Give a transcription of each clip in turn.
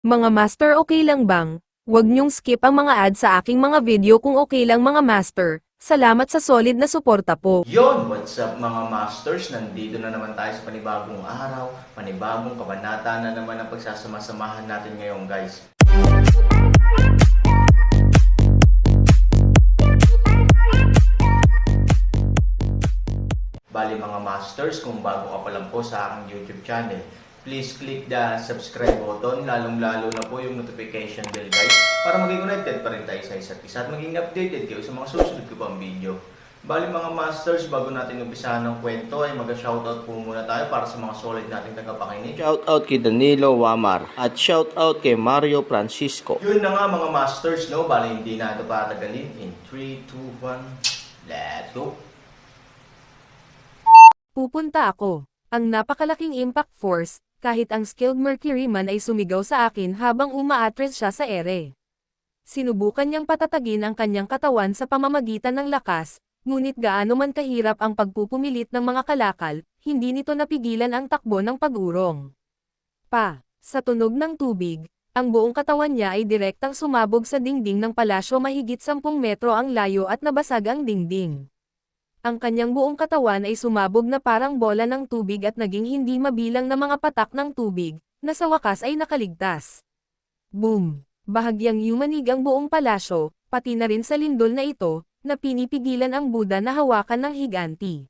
Mga master, okay lang bang? Huwag niyong skip ang mga ads sa aking mga video kung okay lang mga master. Salamat sa solid na suporta po. Yon, what's up mga masters? Nandito na naman tayo sa panibagong araw, panibagong kabanata na naman ang pagsasama-samahan natin ngayon guys. Bali mga masters, kung bago ka pa lang po sa aking YouTube channel, please click the subscribe button, lalong-lalo na po yung notification bell guys, para maging connected pa rin tayo sa isa't isa at maging updated kayo sa mga susunod ko pang video. Bali mga masters, bago natin umpisahan ng kwento ay mag-shoutout po muna tayo para sa mga solid nating tagapakinig. Shoutout kay Danilo Wamar at shoutout kay Mario Francisco. Yun na nga mga masters, no? Bali hindi na ito patagalin. In 3, 2, 1, let's go! Pupunta ako. Ang napakalaking impact force, kahit ang skilled Mercury man ay sumigaw sa akin habang umaatres siya sa ere. Sinubukan niyang patatagin ang kanyang katawan sa pamamagitan ng lakas, ngunit gaano man kahirap ang pagpupumilit ng mga kalakal, hindi nito napigilan ang takbo ng pag-urong. Sa tunog ng tubig, ang buong katawan niya ay direktang sumabog sa dingding ng palasyo, mahigit 10 metro ang layo at nabasag ang dingding. Ang kanyang buong katawan ay sumabog na parang bola ng tubig at naging hindi mabilang na mga patak ng tubig, na sa wakas ay nakaligtas. Boom! Bahagyang yumanig ang buong palasyo, pati na rin sa lindol na ito, na pinipigilan ang Buddha na hawakan ng higanti.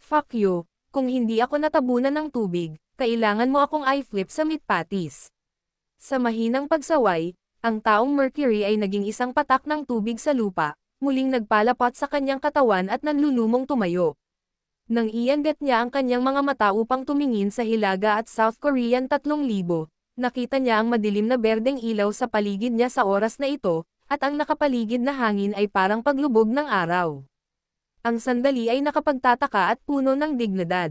Fuck you, kung hindi ako natabunan ng tubig, kailangan mo akong i-flip sa meat patties. Sa mahinang pagsaway, ang taong Mercury ay naging isang patak ng tubig sa lupa, muling nagpalapot sa kanyang katawan at nanlulumong tumayo. Nang iangat niya ang kanyang mga mata upang tumingin sa Hilaga at South Korean 3,000, nakita niya ang madilim na berdeng ilaw sa paligid niya sa oras na ito, at ang nakapaligid na hangin ay parang paglubog ng araw. Ang sandali ay nakapagtataka at puno ng dignidad.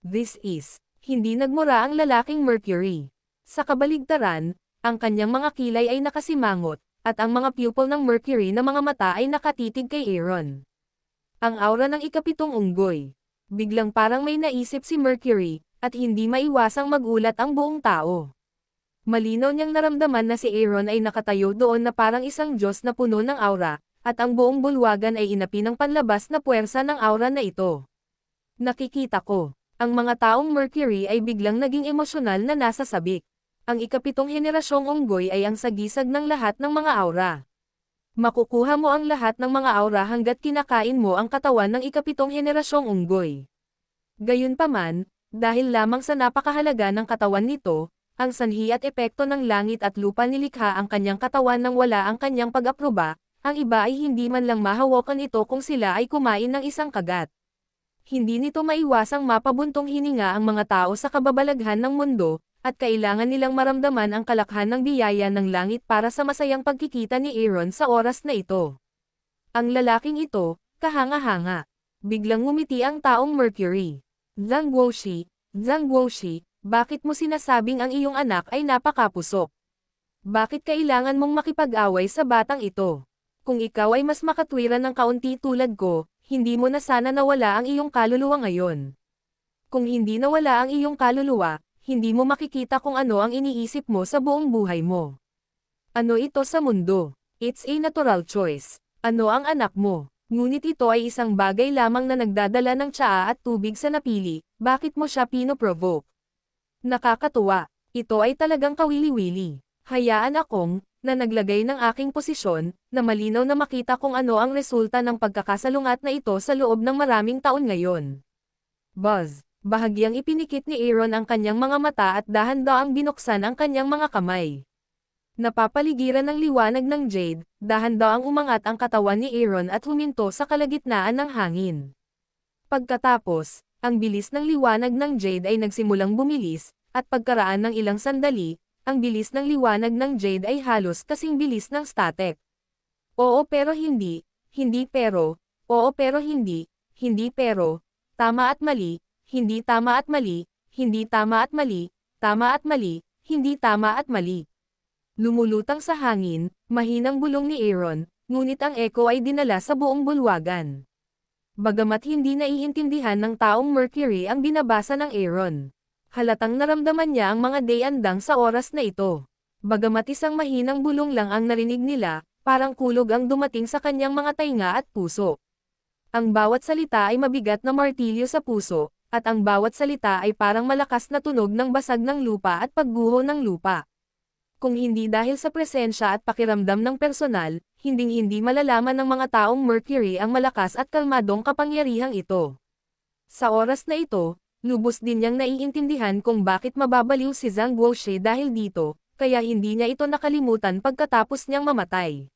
This is, hindi nagmura ang lalaking Mercury. Sa kabaligtaran, ang kanyang mga kilay ay nakasimangot, at ang mga pupil ng Mercury na mga mata ay nakatitig kay Aaron. Ang aura ng ikapitong unggoy. Biglang parang may naisip si Mercury, at hindi maiwasang magulat ang buong tao. Malinaw niyang naramdaman na si Aaron ay nakatayo doon na parang isang Diyos na puno ng aura, at ang buong bulwagan ay inapi ng panlabas na puwersa ng aura na ito. Nakikita ko, ang mga taong Mercury ay biglang naging emosyonal na nasa sabik. Ang ikapitong henerasyong unggoy ay ang sagisag ng lahat ng mga aura. Makukuha mo ang lahat ng mga aura hanggat kinakain mo ang katawan ng ikapitong henerasyong unggoy. Gayunpaman, dahil lamang sa napakahalaga ng katawan nito, ang sanhi at epekto ng langit at lupa nilikha ang kanyang katawan nang wala ang kanyang pag-aproba, ang iba ay hindi man lang mahawakan ito kung sila ay kumain ng isang kagat. Hindi nito maiwasang mapabuntong hininga ang mga tao sa kababalaghan ng mundo, at kailangan nilang maramdaman ang kalakhan ng biyaya ng langit para sa masayang pagkikita ni Aaron sa oras na ito. Ang lalaking ito, kahanga-hanga. Biglang ngumiti ang taong Mercury. Zhang Guoshi, bakit mo sinasabing ang iyong anak ay napakapusok? Bakit kailangan mong makipag-away sa batang ito? Kung ikaw ay mas makatwiran ng kaunti tulad ko, hindi mo na sana nawala ang iyong kaluluwa ngayon. Kung hindi nawala ang iyong kaluluwa, hindi mo makikita kung ano ang iniisip mo sa buong buhay mo. Ano ito sa mundo? It's a natural choice. Ano ang anak mo? Ngunit ito ay isang bagay lamang na nagdadala ng tsaa at tubig sa napili, bakit mo siya pinoprovoke? Nakakatuwa. Ito ay talagang kawili-wili. Hayaan akong, na naglagay ng aking posisyon, na malinaw na makita kung ano ang resulta ng pagkakasalungat na ito sa loob ng maraming taon ngayon. Buzz. Bahagyang ipinikit ni Aaron ang kanyang mga mata at dahan-daang binuksan ang kanyang mga kamay. Napapaligiran ng liwanag ng jade, dahan-daang umangat ang katawan ni Aaron at huminto sa kalagitnaan ng hangin. Pagkatapos, ang bilis ng liwanag ng jade ay nagsimulang bumilis, at pagkaraan ng ilang sandali, ang bilis ng liwanag ng jade ay halos kasing bilis ng static. Oo pero hindi, hindi pero, oo pero hindi, hindi pero, tama at mali, hindi tama at mali, hindi tama at mali, tama at mali, hindi tama at mali. Lumulutang sa hangin, mahinang bulong ni Aaron, ngunit ang echo ay dinala sa buong bulwagan. Bagamat hindi naiintindihan ng taong Mercury ang binabasa ng Aaron. Halatang naramdaman niya ang mga dayandang sa oras na ito. Bagamat isang mahinang bulong lang ang narinig nila, parang kulog ang dumating sa kanyang mga tainga at puso. Ang bawat salita ay mabigat na martilyo sa puso, at ang bawat salita ay parang malakas na tunog ng basag ng lupa at pagguho ng lupa. Kung hindi dahil sa presensya at pakiramdam ng personal, hinding-hindi malalaman ng mga taong Mercury ang malakas at kalmadong kapangyarihang ito. Sa oras na ito, lubos din niyang naiintindihan kung bakit mababaliw si Zhang Guoxi dahil dito, kaya hindi niya ito nakalimutan pagkatapos niyang mamatay.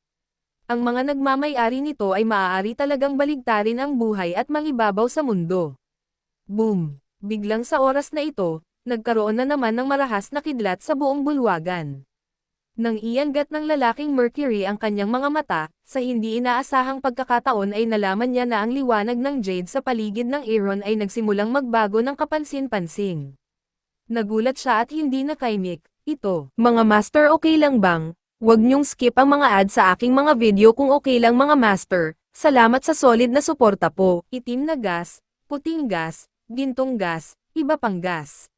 Ang mga nagmamay-ari nito ay maaari talagang baligtarin ang buhay at mangibabaw sa mundo. Boom! Biglang sa oras na ito, nagkaroon na naman ng marahas na kidlat sa buong bulwagan. Nang iangat ng lalaking Mercury ang kanyang mga mata, sa hindi inaasahang pagkakataon ay nalaman niya na ang liwanag ng Jade sa paligid ng Aaron ay nagsimulang magbago ng kapansin-pansin. Nagulat siya at hindi nakaimik. Ito, mga master, okay lang bang? Huwag niyong skip ang mga ads sa aking mga video kung okay lang mga master. Salamat sa solid na suporta po. Itim na gas, puting gas, gintong gas, iba pang gas.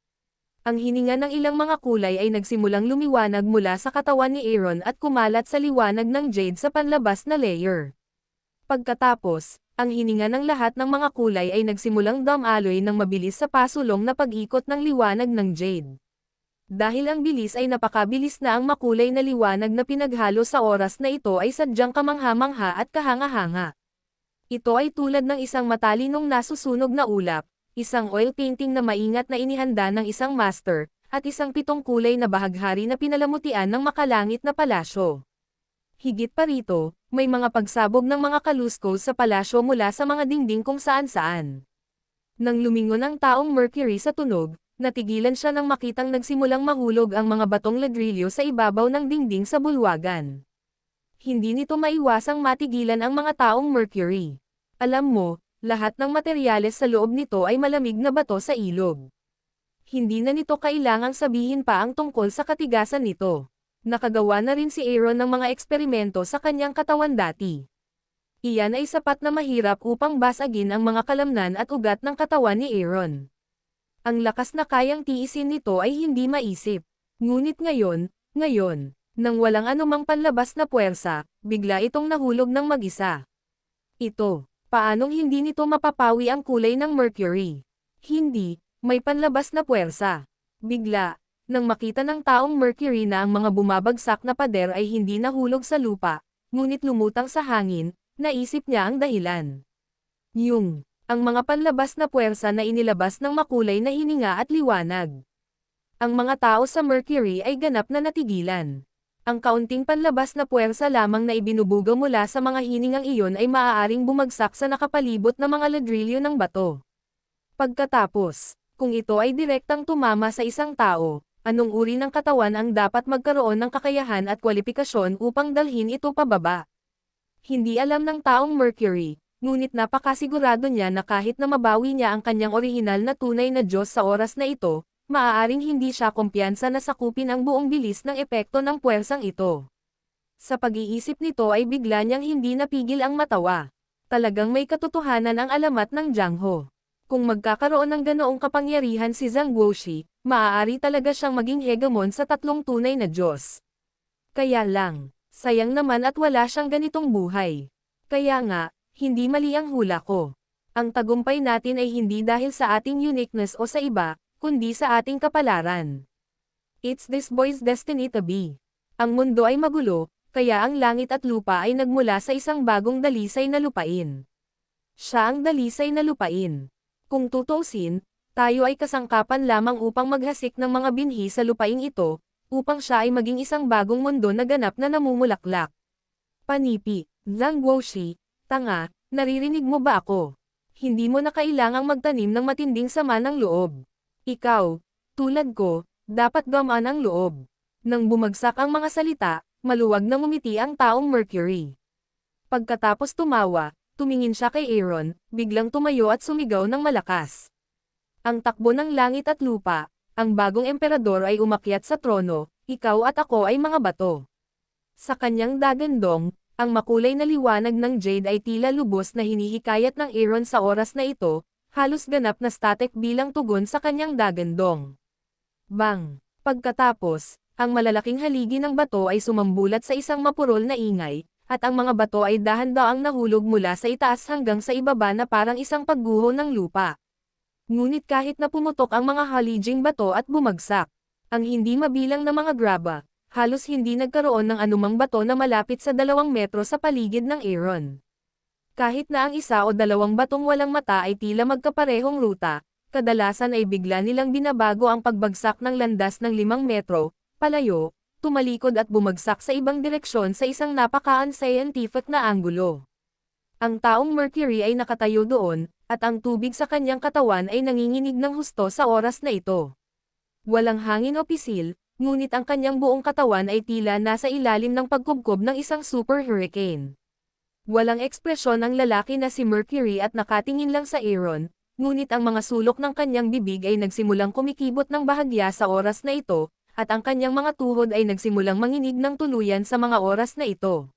Ang hininga ng ilang mga kulay ay nagsimulang lumiwanag mula sa katawan ni Aaron at kumalat sa liwanag ng Jade sa panlabas na layer. Pagkatapos, ang hininga ng lahat ng mga kulay ay nagsimulang dumaloy ng mabilis sa pasulong na pag-ikot ng liwanag ng Jade. Dahil ang bilis ay napakabilis na ang makulay na liwanag na pinaghalo sa oras na ito ay sadyang kamangha-mangha at kahanga-hanga. Ito ay tulad ng isang matalinong nasusunog na ulap, isang oil painting na maingat na inihanda ng isang master, at isang 7 kulay na bahaghari na pinalamutian ng makalangit na palasyo. Higit pa rito, may mga pagsabog ng mga kaluskos sa palasyo mula sa mga dingding kung saan-saan. Nang lumingon ang taong Mercury sa tunog, natigilan siya nang makitang nagsimulang mahulog ang mga batong ladrilyo sa ibabaw ng dingding sa bulwagan. Hindi nito maiwasang matigilan ang mga taong Mercury. Alam mo, lahat ng materyales sa loob nito ay malamig na bato sa ilog. Hindi na nito kailangang sabihin pa ang tungkol sa katigasan nito. Nakagawa na rin si Aaron ng mga eksperimento sa kanyang katawan dati. Iyan ay sapat na mahirap upang basagin ang mga kalamnan at ugat ng katawan ni Aaron. Ang lakas na kayang tiisin nito ay hindi maisip. Ngunit ngayon, nang walang anumang panlabas na puwersa, bigla itong nahulog ng mag-isa. Ito. Paanong hindi nito mapapawi ang kulay ng Mercury? Hindi, may panlabas na puwersa. Bigla, nang makita ng taong Mercury na ang mga bumabagsak na pader ay hindi nahulog sa lupa, ngunit lumutang sa hangin, naisip niya ang dahilan. Ang mga panlabas na puwersa na inilabas ng makulay na hininga at liwanag. Ang mga tao sa Mercury ay ganap na natigilan. Ang kaunting panlabas na puwersa lamang na ibinubuga mula sa mga hiningang iyon ay maaaring bumagsak sa nakapalibot na mga ladrilyo ng bato. Pagkatapos, kung ito ay direktang tumama sa isang tao, anong uri ng katawan ang dapat magkaroon ng kakayahan at kwalifikasyon upang dalhin ito pababa? Hindi alam ng taong Mercury, ngunit napakasigurado niya na kahit na mabawi niya ang kanyang orihinal na tunay na Diyos sa oras na ito, maaaring hindi siya kumpiyansa na sakupin ang buong bilis ng epekto ng puwersang ito. Sa pag-iisip nito ay bigla niyang hindi napigil ang matawa. Talagang may katotohanan ang alamat ng Zhang He. Kung magkakaroon ng ganoong kapangyarihan si Zhang Guoxi, maaari talaga siyang maging hegemon sa 3 tunay na Diyos. Kaya lang, sayang naman at wala siyang ganitong buhay. Kaya nga, hindi mali ang hula ko. Ang tagumpay natin ay hindi dahil sa ating uniqueness o sa iba, kundi sa ating kapalaran. It's this boy's destiny to be. Ang mundo ay magulo, kaya ang langit at lupa ay nagmula sa isang bagong dalisay na lupain. Siya ang dalisay na lupain. Kung tutuusin, tayo ay kasangkapan lamang upang maghasik ng mga binhi sa lupaing ito, upang siya ay maging isang bagong mundo na ganap na namumulaklak. Panipi, Zhang Guoxi, tanga, naririnig mo ba ako? Hindi mo na kailangang magtanim ng matinding sama ng loob. Ikaw, tulad ko, dapat gamaan ang loob. Nang bumagsak ang mga salita, maluwag na ngumiti ang taong Mercury. Pagkatapos tumawa, tumingin siya kay Aaron, biglang tumayo at sumigaw ng malakas. Ang takbo ng langit at lupa, ang bagong emperador ay umakyat sa trono, ikaw at ako ay mga bato. Sa kanyang dagandong, ang makulay na liwanag ng Jade ay tila lubos na hinihikayat ng Aaron sa oras na ito, halos ganap na static bilang tugon sa kanyang dagandong. Bang! Pagkatapos, ang malalaking haligi ng bato ay sumambulat sa isang mapurol na ingay, at ang mga bato ay dahan-daang nahulog mula sa itaas hanggang sa ibaba na parang isang pagguho ng lupa. Ngunit kahit na pumutok ang mga haliging bato at bumagsak, ang hindi mabilang na mga graba, halos hindi nagkaroon ng anumang bato na malapit sa 2 metro sa paligid ng Aaron. Kahit na ang isa o dalawang batong walang mata ay tila magkaparehong ruta, kadalasan ay bigla nilang binabago ang pagbagsak ng landas ng 5 metro, palayo, tumalikod at bumagsak sa ibang direksyon sa isang napaka-unscientific na anggulo. Ang taong Mercury ay nakatayo doon, at ang tubig sa kanyang katawan ay nanginginig ng husto sa oras na ito. Walang hangin o pisil, ngunit ang kanyang buong katawan ay tila nasa ilalim ng pagkubkob ng isang super hurricane. Walang ekspresyon ang lalaki na si Mercury at nakatingin lang sa Aaron, ngunit ang mga sulok ng kanyang bibig ay nagsimulang kumikibot ng bahagya sa oras na ito, at ang kanyang mga tuhod ay nagsimulang manginig ng tuluyan sa mga oras na ito.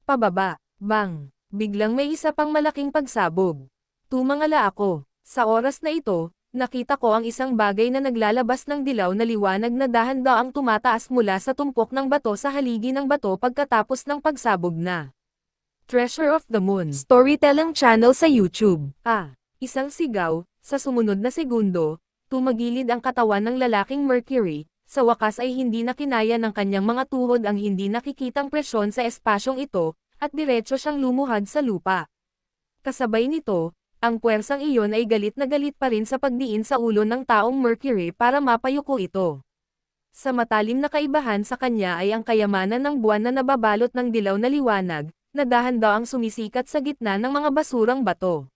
Pababa, bang, biglang may isa pang malaking pagsabog. Tumangala ako. Sa oras na ito, nakita ko ang isang bagay na naglalabas ng dilaw na liwanag na dahan-daang tumataas mula sa tumpok ng bato sa haligi ng bato pagkatapos ng pagsabog na. Treasure of the Moon Storytelling Channel sa YouTube. Isang sigaw, sa sumunod na segundo, tumagilid ang katawan ng lalaking Mercury. Sa wakas ay hindi na kinaya ng kanyang mga tuhod ang hindi nakikitang presyon sa espasyong ito, at diretso siyang lumuhad sa lupa. Kasabay nito, ang puwersang iyon ay galit na galit pa rin sa pagdiin sa ulo ng taong Mercury para mapayuko ito. Sa matalim na kaibahan sa kanya ay ang kayamanan ng buwan na nababalot ng dilaw na liwanag, na dahan-daang sumisikat sa gitna ng mga basurang bato.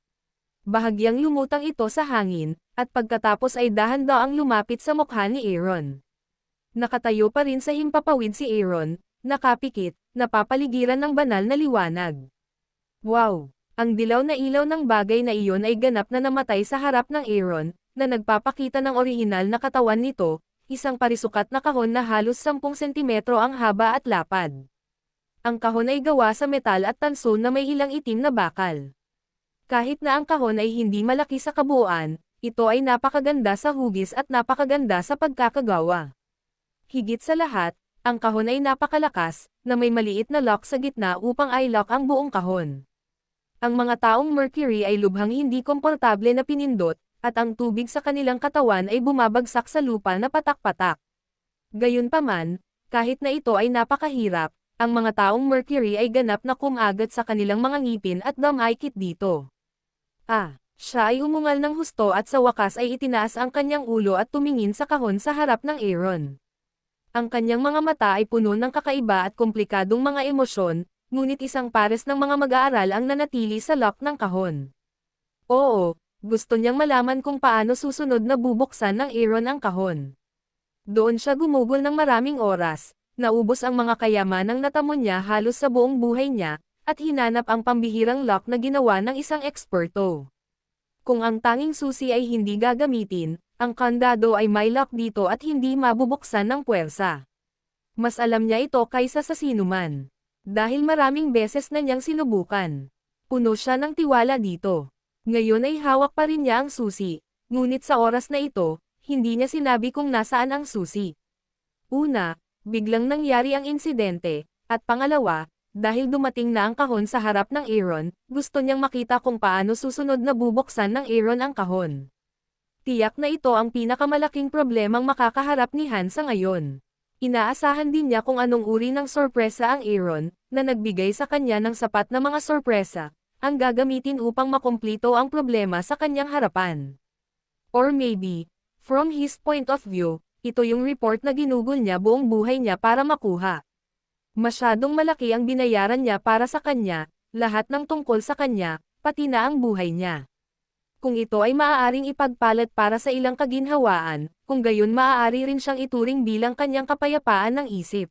Bahagyang lumutang ito sa hangin, at pagkatapos ay dahan-daang lumapit sa mukha ni Aaron. Nakatayo pa rin sa himpapawid si Aaron, nakapikit, napapaligiran ng banal na liwanag. Wow! Ang dilaw na ilaw ng bagay na iyon ay ganap na namatay sa harap ng Aaron, na nagpapakita ng orihinal na katawan nito, isang parisukat na kahon na halos 10 sentimetro ang haba at lapad. Ang kahon ay gawa sa metal at tanso na may ilang itim na bakal. Kahit na ang kahon ay hindi malaki sa kabuuan, ito ay napakaganda sa hugis at napakaganda sa pagkakagawa. Higit sa lahat, ang kahon ay napakalakas, na may maliit na lock sa gitna upang i-lock ang buong kahon. Ang mga taong Mercury ay lubhang hindi komportable na pinindot, at ang tubig sa kanilang katawan ay bumabagsak sa lupa na patak-patak. Gayunpaman, kahit na ito ay napakahirap, ang mga taong Mercury ay ganap na kumagat sa kanilang mga ngipin at damaykit dito. Siya ay umungal ng husto at sa wakas ay itinaas ang kanyang ulo at tumingin sa kahon sa harap ng Aaron. Ang kanyang mga mata ay puno ng kakaiba at komplikadong mga emosyon, ngunit isang pares ng mga mag-aaral ang nanatili sa lock ng kahon. Oo, gusto niyang malaman kung paano susunod na bubuksan ng Aaron ang kahon. Doon siya gumugol ng maraming oras, naubos ang mga kayamanang natamo niya halos sa buong buhay niya, at hinanap ang pambihirang lock na ginawa ng isang eksperto. Kung ang tanging susi ay hindi gagamitin, ang kandado ay may lock dito at hindi mabubuksan ng puwersa. Mas alam niya ito kaysa sa sinuman. Dahil maraming beses na niyang sinubukan. Puno siya ng tiwala dito. Ngayon ay hawak pa rin niya ang susi, ngunit sa oras na ito, hindi niya sinabi kung nasaan ang susi. Una, biglang nangyari ang insidente, at pangalawa, dahil dumating na ang kahon sa harap ng Aaron, gusto niyang makita kung paano susunod na bubuksan ng Aaron ang kahon. Tiyak na ito ang pinakamalaking problemang makakaharap ni Han sa ngayon. Inaasahan din niya kung anong uri ng sorpresa ang Aaron, na nagbigay sa kanya ng sapat na mga sorpresa, ang gagamitin upang makumplito ang problema sa kanyang harapan. Or maybe, from his point of view, ito yung report na ginugol niya buong buhay niya para makuha. Masyadong malaki ang binayaran niya para sa kanya, lahat ng tungkol sa kanya, pati na ang buhay niya. Kung ito ay maaaring ipagpalit para sa ilang kaginhawaan, kung gayon maaari rin siyang ituring bilang kanyang kapayapaan ng isip.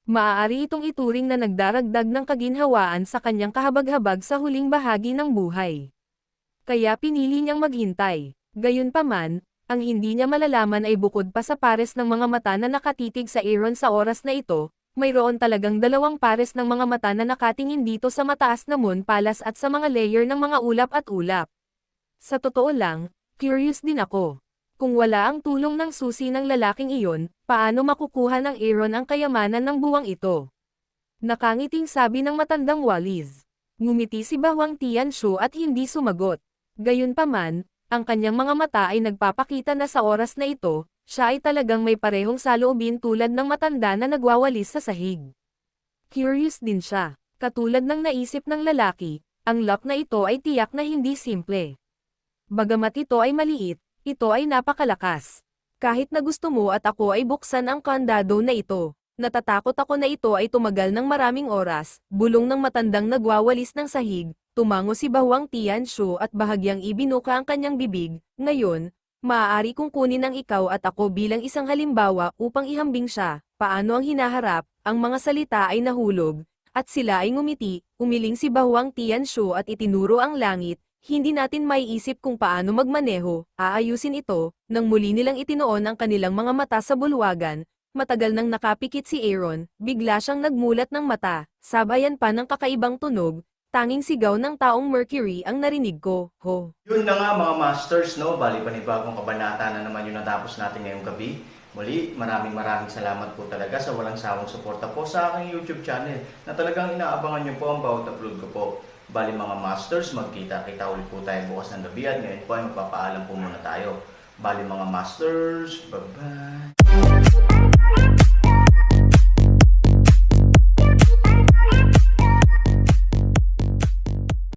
Maaari itong ituring na nagdaragdag ng kaginhawaan sa kanyang kahabag-habag sa huling bahagi ng buhay. Kaya pinili niyang maghintay. Gayunpaman, ang hindi niya malalaman ay bukod pa sa pares ng mga mata na nakatitig sa Aaron sa oras na ito, mayroon talagang 2 pares ng mga mata na nakatingin dito sa mataas na moon palas at sa mga layer ng mga ulap at ulap. Sa totoo lang, curious din ako. Kung wala ang tulong ng susi ng lalaking iyon, paano makukuha ng Aaron ang kayamanan ng buwang ito? Nakangiting sabi ng matandang walis. Ngumiti si Bawang Tianshu at hindi sumagot. Gayunpaman, ang kanyang mga mata ay nagpapakita na sa oras na ito, siya ay talagang may parehong saloobin tulad ng matanda na nagwawalis sa sahig. Curious din siya. Katulad ng naisip ng lalaki, ang lock na ito ay tiyak na hindi simple. Bagamat ito ay maliit, ito ay napakalakas. Kahit na gusto mo at ako ay buksan ang kandado na ito, natatakot ako na ito ay tumagal ng maraming oras, bulong ng matandang nagwawalis ng sahig, tumango si Bawang Tianshu at bahagyang ibinuka ang kanyang bibig. Ngayon, maaari kong kunin ang ikaw at ako bilang isang halimbawa upang ihambing siya, paano ang hinaharap, ang mga salita ay nahulog, at sila ay ngumiti, umiling si Bawang Tianshu at itinuro ang langit. Hindi natin maiisip kung paano magmaneho, aayusin ito, nang muli nilang itinoon ang kanilang mga mata sa bulwagan, matagal nang nakapikit si Aaron, bigla siyang nagmulat ng mata, sabayan pa ng kakaibang tunog, tanging sigaw ng taong Mercury ang narinig ko, ho. Yun na nga mga masters, no? Bali panibagong kabanata na naman yung natapos natin ngayong gabi. Muli, maraming salamat po talaga sa walang sawang suporta po sa aking YouTube channel na talagang inaabangan nyo po ang bawat upload ko po. Bali mga masters, magkita-kita ulit po tayo bukas ng gabi at ngayon po ay magpapaalam po muna tayo. Bali mga masters, bye-bye!